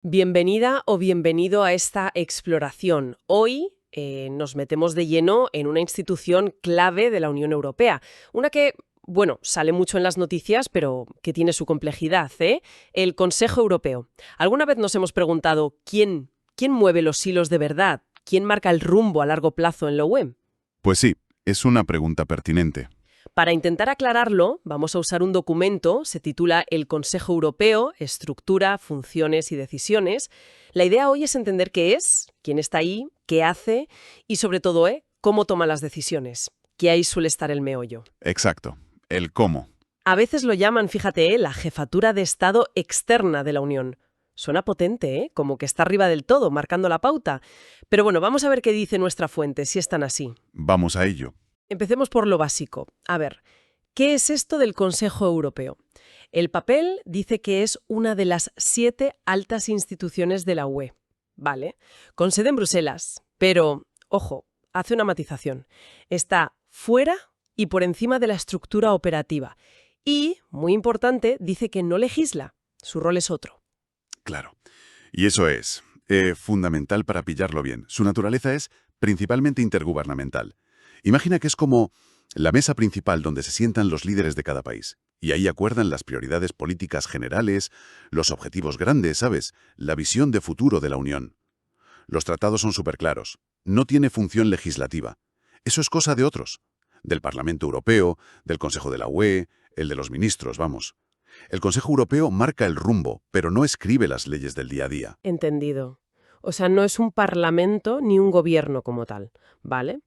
Bienvenida o bienvenido a esta exploración. Hoy nos metemos de lleno en una institución clave de la Unión Europea, una que, bueno, sale mucho en las noticias, pero que tiene su complejidad, ¿eh? El Consejo Europeo. ¿Alguna vez nos hemos preguntado quién mueve los hilos de verdad? ¿Quién marca el rumbo a largo plazo en la UE? Pues sí, es una pregunta pertinente. Para intentar aclararlo, vamos a usar un documento, se titula El Consejo Europeo, Estructura, Funciones y Decisiones. La idea hoy es entender qué es, quién está ahí, qué hace y sobre todo, cómo toma las decisiones, que ahí suele estar el meollo. Exacto, el cómo. A veces lo llaman, fíjate, la jefatura de Estado externa de la Unión. Suena potente, como que está arriba del todo, marcando la pauta. Pero bueno, vamos a ver qué dice nuestra fuente, si es tan así. Vamos a ello. Empecemos por lo básico. A ver, ¿qué es esto del Consejo Europeo? El papel dice que es una de las 7 altas instituciones de la UE. Vale, con sede en Bruselas. Pero, ojo, hace una matización. Está fuera y por encima de la estructura operativa. Y, muy importante, dice que no legisla. Su rol es otro. Claro. Y eso es fundamental para pillarlo bien. Su naturaleza es principalmente intergubernamental. Imagina que es como la mesa principal donde se sientan los líderes de cada país. Y ahí acuerdan las prioridades políticas generales, los objetivos grandes, ¿sabes? La visión de futuro de la Unión. Los tratados son súper claros. No tiene función legislativa. Eso es cosa de otros. Del Parlamento Europeo, del Consejo de la UE, el de los ministros, vamos. El Consejo Europeo marca el rumbo, pero no escribe las leyes del día a día. Entendido. O sea, no es un parlamento ni un gobierno como tal, ¿vale?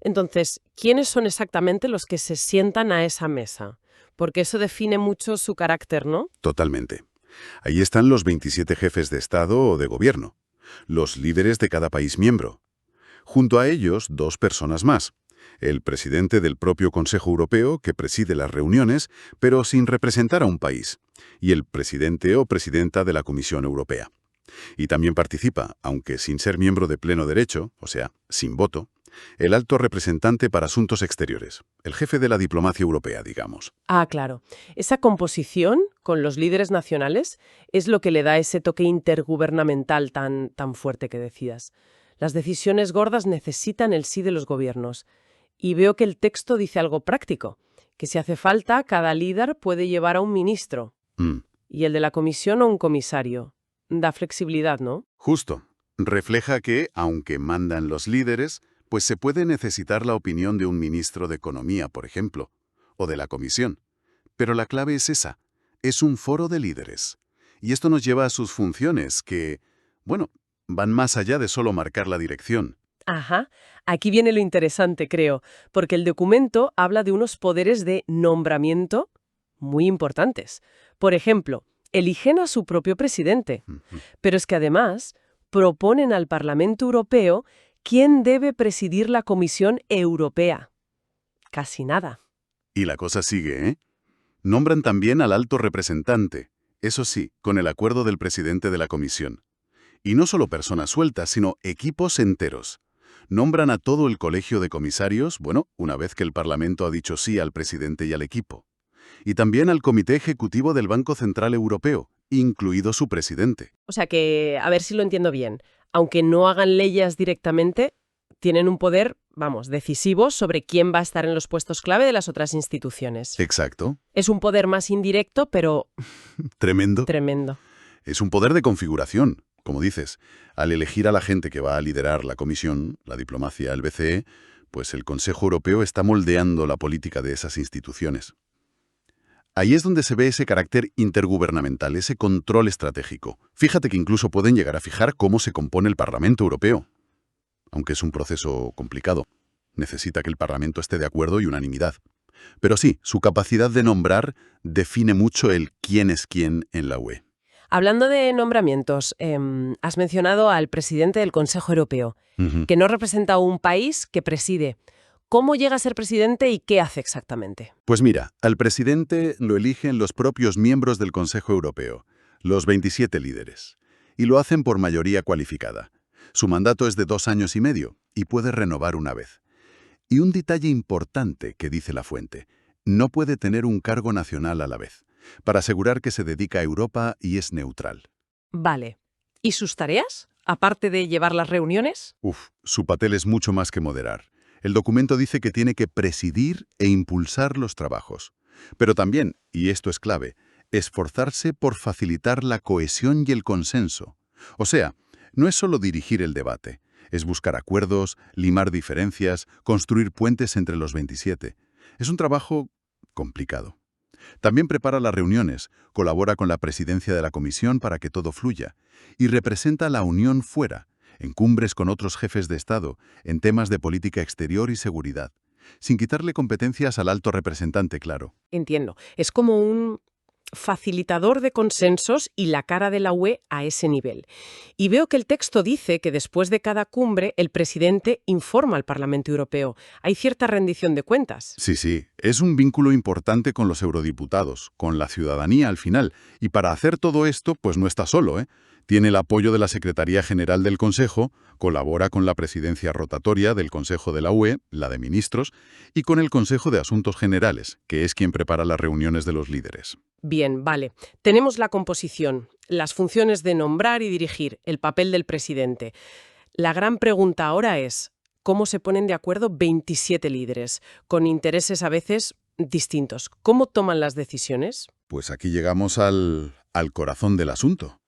Entonces, ¿quiénes son exactamente los que se sientan a esa mesa? Porque eso define mucho su carácter, ¿no? Totalmente. Ahí están los 27 jefes de Estado o de gobierno, los líderes de cada país miembro. Junto a ellos, 2 personas más. El presidente del propio Consejo Europeo, que preside las reuniones, pero sin representar a un país, y el presidente o presidenta de la Comisión Europea. Y también participa, aunque sin ser miembro de pleno derecho, o sea, sin voto, el alto representante para asuntos exteriores, el jefe de la diplomacia europea, digamos. Ah, claro. Esa composición con los líderes nacionales es lo que le da ese toque intergubernamental tan fuerte que decidas. Las decisiones gordas necesitan el sí de los gobiernos. Y veo que el texto dice algo práctico, que si hace falta, cada líder puede llevar a un ministro Mm, y el de la comisión a un comisario. Da flexibilidad, ¿no? justo. Refleja que, aunque mandan los líderes, pues se puede necesitar la opinión de un ministro de Economía, por ejemplo, o de la Comisión. Pero la clave es esa. Es un foro de líderes. Y esto nos lleva a sus funciones que, bueno, van más allá de solo marcar la dirección. Ajá, aquí viene lo interesante, creo, porque el documento habla de unos poderes de nombramiento muy importantes. Por ejemplo, eligen a su propio presidente, Ujú. pero es que además proponen al Parlamento Europeo quién debe presidir la Comisión Europea. Casi nada. Y la cosa sigue, ¿eh? Nombran también al alto representante, eso sí, con el acuerdo del presidente de la Comisión. Y no solo personas sueltas, sino equipos enteros. Nombran a todo el colegio de comisarios, bueno, una vez que el Parlamento ha dicho sí al presidente y al equipo. Y también al Comité Ejecutivo del Banco Central Europeo, incluido su presidente. O sea que, a ver si lo entiendo bien, aunque no hagan leyes directamente, tienen un poder, vamos, decisivo sobre quién va a estar en los puestos clave de las otras instituciones. Exacto. Es un poder más indirecto, pero Tremendo. tremendo. Es un poder de configuración, como dices. Al elegir a la gente que va a liderar la Comisión, la diplomacia, el BCE, pues el Consejo Europeo está moldeando la política de esas instituciones. Ahí es donde se ve ese carácter intergubernamental, ese control estratégico. Fíjate que incluso pueden llegar a fijar cómo se compone el Parlamento Europeo. Aunque es un proceso complicado. Necesita que el Parlamento esté de acuerdo y unanimidad. Pero sí, su capacidad de nombrar define mucho el quién es quién en la UE. Hablando de nombramientos, has mencionado al presidente del Consejo Europeo, Ujú. que no representa a un país que preside. ¿Cómo llega a ser presidente y qué hace exactamente? Pues mira, al presidente lo eligen los propios miembros del Consejo Europeo, los 27 líderes, y lo hacen por mayoría cualificada. Su mandato es de 2 años y medio y puede renovar una vez. Y un detalle importante que dice la fuente, no puede tener un cargo nacional a la vez, para asegurar que se dedica a Europa y es neutral. Vale. ¿Y sus tareas? Aparte de llevar las reuniones. Su papel es mucho más que moderar. El documento dice que tiene que presidir e impulsar los trabajos. Pero también, y esto es clave, esforzarse por facilitar la cohesión y el consenso. O sea, no es solo dirigir el debate, es buscar acuerdos, limar diferencias, construir puentes entre los 27. Es un trabajo complicado. También prepara las reuniones, colabora con la presidencia de la comisión para que todo fluya, y representa a la Unión fuera, en cumbres con otros jefes de Estado, en temas de política exterior y seguridad, sin quitarle competencias al alto representante, claro. Entiendo. Es como un facilitador de consensos y la cara de la UE a ese nivel. Y veo que el texto dice que después de cada cumbre el presidente informa al Parlamento Europeo. Hay cierta rendición de cuentas. Sí, es un vínculo importante con los eurodiputados, con la ciudadanía al final. Y para hacer todo esto, pues no está solo, ¿eh? Tiene el apoyo de la Secretaría General del Consejo, colabora con la presidencia rotatoria del Consejo de la UE, la de ministros, y con el Consejo de Asuntos Generales, que es quien prepara las reuniones de los líderes. Bien, vale. Tenemos la composición, las funciones de nombrar y dirigir, el papel del presidente. La gran pregunta ahora es, ¿cómo se ponen de acuerdo 27 líderes, con intereses a veces distintos? ¿Cómo toman las decisiones? Pues aquí llegamos al corazón del asunto.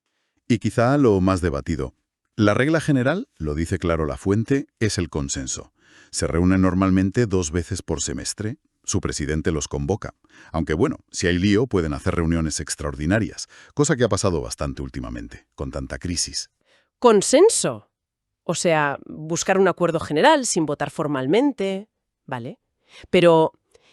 Y quizá lo más debatido. La regla general, lo dice claro la fuente, es el consenso. Se reúnen normalmente 2 veces por semestre. Su presidente los convoca. Aunque bueno, si hay lío pueden hacer reuniones extraordinarias, cosa que ha pasado bastante últimamente, con tanta crisis. ¿Consenso? O sea, buscar un acuerdo general sin votar formalmente. Vale. Pero,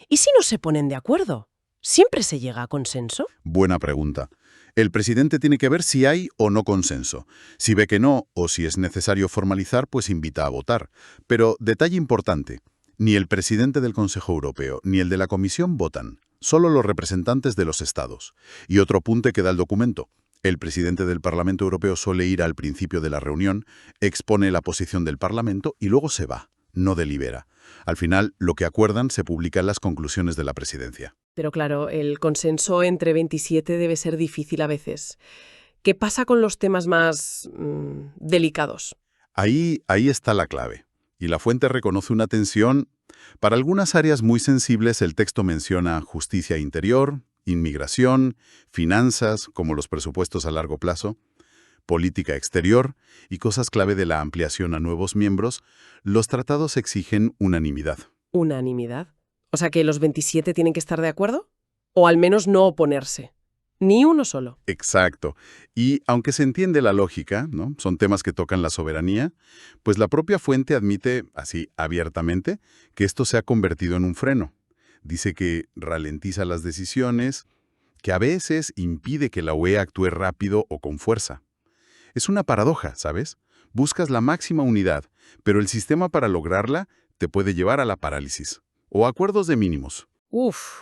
¿y si no se ponen de acuerdo? ¿Siempre se llega a consenso? Buena pregunta. El presidente tiene que ver si hay o no consenso. Si ve que no, o si es necesario formalizar, pues invita a votar. Pero, detalle importante, ni el presidente del Consejo Europeo ni el de la Comisión votan, solo los representantes de los Estados. Y otro apunte que da el documento. El presidente del Parlamento Europeo suele ir al principio de la reunión, expone la posición del Parlamento y luego se va, no delibera. Al final, lo que acuerdan se publica en las conclusiones de la presidencia. Pero claro, el consenso entre 27 debe ser difícil a veces. ¿Qué pasa con los temas más delicados? Ahí está la clave. Y la fuente reconoce una tensión. Para algunas áreas muy sensibles el texto menciona justicia interior, inmigración, finanzas, como los presupuestos a largo plazo, política exterior y cosas clave de la ampliación a nuevos miembros. Los tratados exigen unanimidad. ¿Unanimidad? O sea, que los 27 tienen que estar de acuerdo, o al menos no oponerse. Ni uno solo. Exacto. Y aunque se entiende la lógica, ¿no? Son temas que tocan la soberanía, pues la propia fuente admite, así abiertamente, que esto se ha convertido en un freno. Dice que ralentiza las decisiones, que a veces impide que la UE actúe rápido o con fuerza. Es una paradoja, ¿sabes? Buscas la máxima unidad, pero el sistema para lograrla te puede llevar a la parálisis. O acuerdos de mínimos.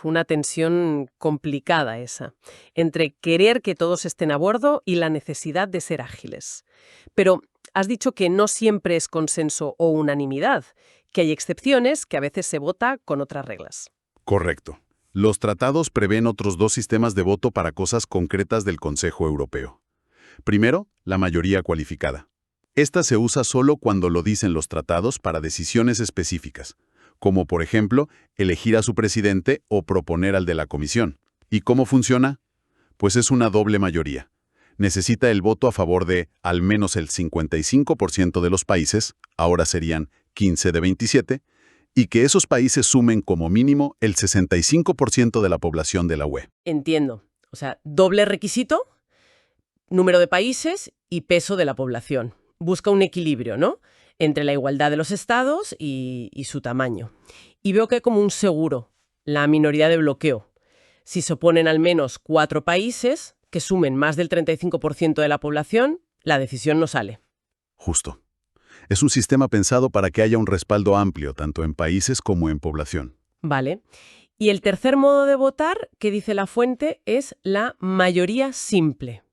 Una tensión complicada esa, entre querer que todos estén a bordo y la necesidad de ser ágiles. Pero has dicho que no siempre es consenso o unanimidad, que hay excepciones, que a veces se vota con otras reglas. Correcto. Los tratados prevén otros 2 sistemas de voto para cosas concretas del Consejo Europeo. Primero, la mayoría cualificada. Esta se usa solo cuando lo dicen los tratados para decisiones específicas, como por ejemplo, elegir a su presidente o proponer al de la comisión. ¿Y cómo funciona? Pues es una doble mayoría. Necesita el voto a favor de al menos el 55% de los países, ahora serían 15 de 27, y que esos países sumen como mínimo el 65% de la población de la UE. Entiendo. O sea, doble requisito, número de países y peso de la población. Busca un equilibrio, ¿no?, entre la igualdad de los estados y su tamaño. Y veo que hay como un seguro, la minoría de bloqueo. Si se oponen al menos 4 países, que sumen más del 35% de la población, la decisión no sale. Justo. Es un sistema pensado para que haya un respaldo amplio, tanto en países como en población. Vale. Y el tercer modo de votar, que dice la fuente, es la mayoría simple.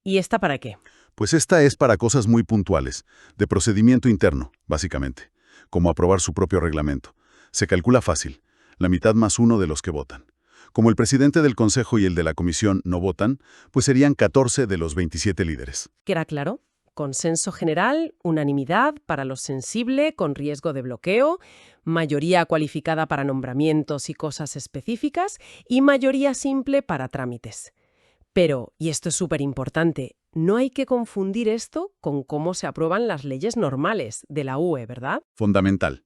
¿Y esta para qué? Pues esta es para cosas muy puntuales, de procedimiento interno, básicamente, como aprobar su propio reglamento. Se calcula fácil, la mitad más 1 de los que votan. Como el presidente del Consejo y el de la Comisión no votan, pues serían 14 de los 27 líderes. ¿Queda claro? consenso general, unanimidad para lo sensible con riesgo de bloqueo, mayoría cualificada para nombramientos y cosas específicas y mayoría simple para trámites. Pero, y esto es súper importante, no hay que confundir esto con cómo se aprueban las leyes normales de la UE, ¿verdad? Fundamental.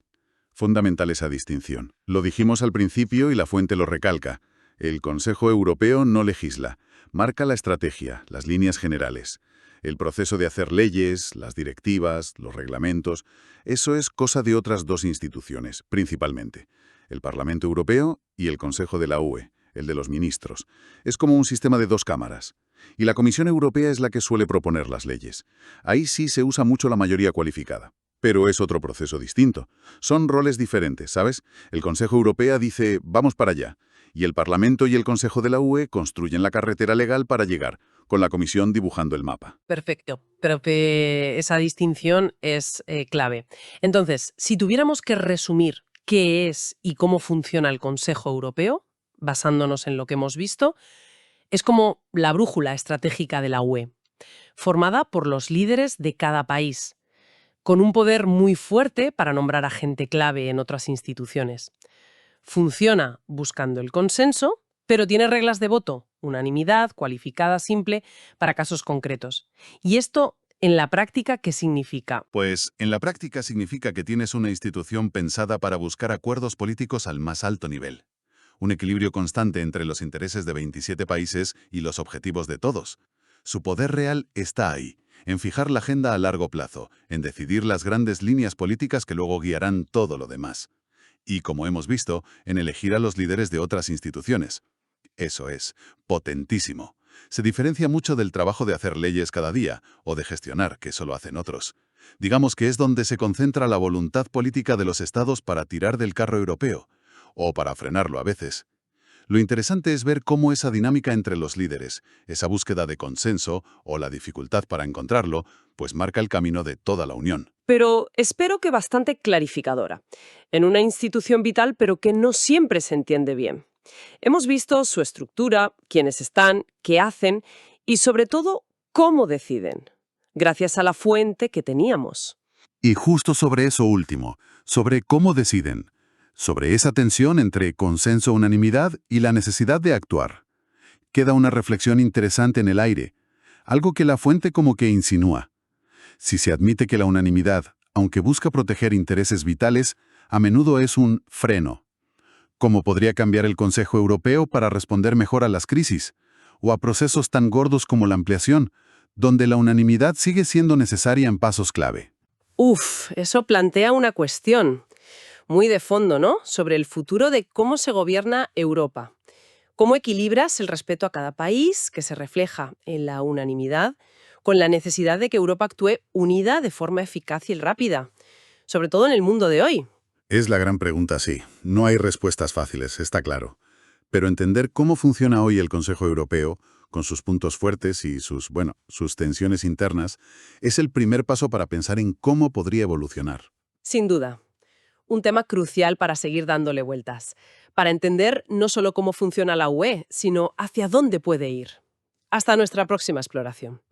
Fundamental esa distinción. Lo dijimos al principio y la fuente lo recalca. El Consejo Europeo no legisla, marca la estrategia, las líneas generales. El proceso de hacer leyes, las directivas, los reglamentos, eso es cosa de otras dos instituciones, principalmente. El Parlamento Europeo y el Consejo de la UE, el de los ministros. Es como un sistema de dos cámaras. Y la Comisión Europea es la que suele proponer las leyes. Ahí sí se usa mucho la mayoría cualificada. Pero es otro proceso distinto. Son roles diferentes, ¿sabes? El Consejo Europeo dice, vamos para allá. Y el Parlamento y el Consejo de la UE construyen la carretera legal para llegar, con la Comisión dibujando el mapa. Perfecto, pero que esa distinción es clave. Entonces, si tuviéramos que resumir qué es y cómo funciona el Consejo Europeo, basándonos en lo que hemos visto, es como la brújula estratégica de la UE, formada por los líderes de cada país, con un poder muy fuerte para nombrar a gente clave en otras instituciones. Funciona buscando el consenso, pero tiene reglas de voto, unanimidad, cualificada, simple, para casos concretos. ¿Y esto, en la práctica, qué significa? Pues, en la práctica significa que tienes una institución pensada para buscar acuerdos políticos al más alto nivel. Un equilibrio constante entre los intereses de 27 países y los objetivos de todos. Su poder real está ahí, en fijar la agenda a largo plazo, en decidir las grandes líneas políticas que luego guiarán todo lo demás. Y, como hemos visto, en elegir a los líderes de otras instituciones. Eso es, potentísimo. Se diferencia mucho del trabajo de hacer leyes cada día, o de gestionar, que eso lo hacen otros. Digamos que es donde se concentra la voluntad política de los estados para tirar del carro europeo, o para frenarlo a veces. Lo interesante es ver cómo esa dinámica entre los líderes, esa búsqueda de consenso, o la dificultad para encontrarlo, pues marca el camino de toda la Unión. Pero espero que bastante clarificadora. En una institución vital, pero que no siempre se entiende bien. Hemos visto su estructura, quiénes están, qué hacen y, sobre todo, cómo deciden, gracias a la fuente que teníamos. Y justo sobre eso último, sobre cómo deciden, sobre esa tensión entre consenso-unanimidad y la necesidad de actuar. Queda una reflexión interesante en el aire, algo que la fuente como que insinúa. Si se admite que la unanimidad, aunque busca proteger intereses vitales, a menudo es un freno. ¿Cómo podría cambiar el Consejo Europeo para responder mejor a las crisis? O a procesos tan gordos como la ampliación, donde la unanimidad sigue siendo necesaria en pasos clave. Eso plantea una cuestión muy de fondo, ¿no? Sobre el futuro de cómo se gobierna Europa. ¿Cómo equilibras el respeto a cada país, que se refleja en la unanimidad, con la necesidad de que Europa actúe unida de forma eficaz y rápida, sobre todo en el mundo de hoy? Es la gran pregunta, sí. No hay respuestas fáciles, está claro. Pero entender cómo funciona hoy el Consejo Europeo, con sus puntos fuertes y sus tensiones internas, es el primer paso para pensar en cómo podría evolucionar. Sin duda. Un tema crucial para seguir dándole vueltas, para entender no solo cómo funciona la UE, sino hacia dónde puede ir. Hasta nuestra próxima exploración.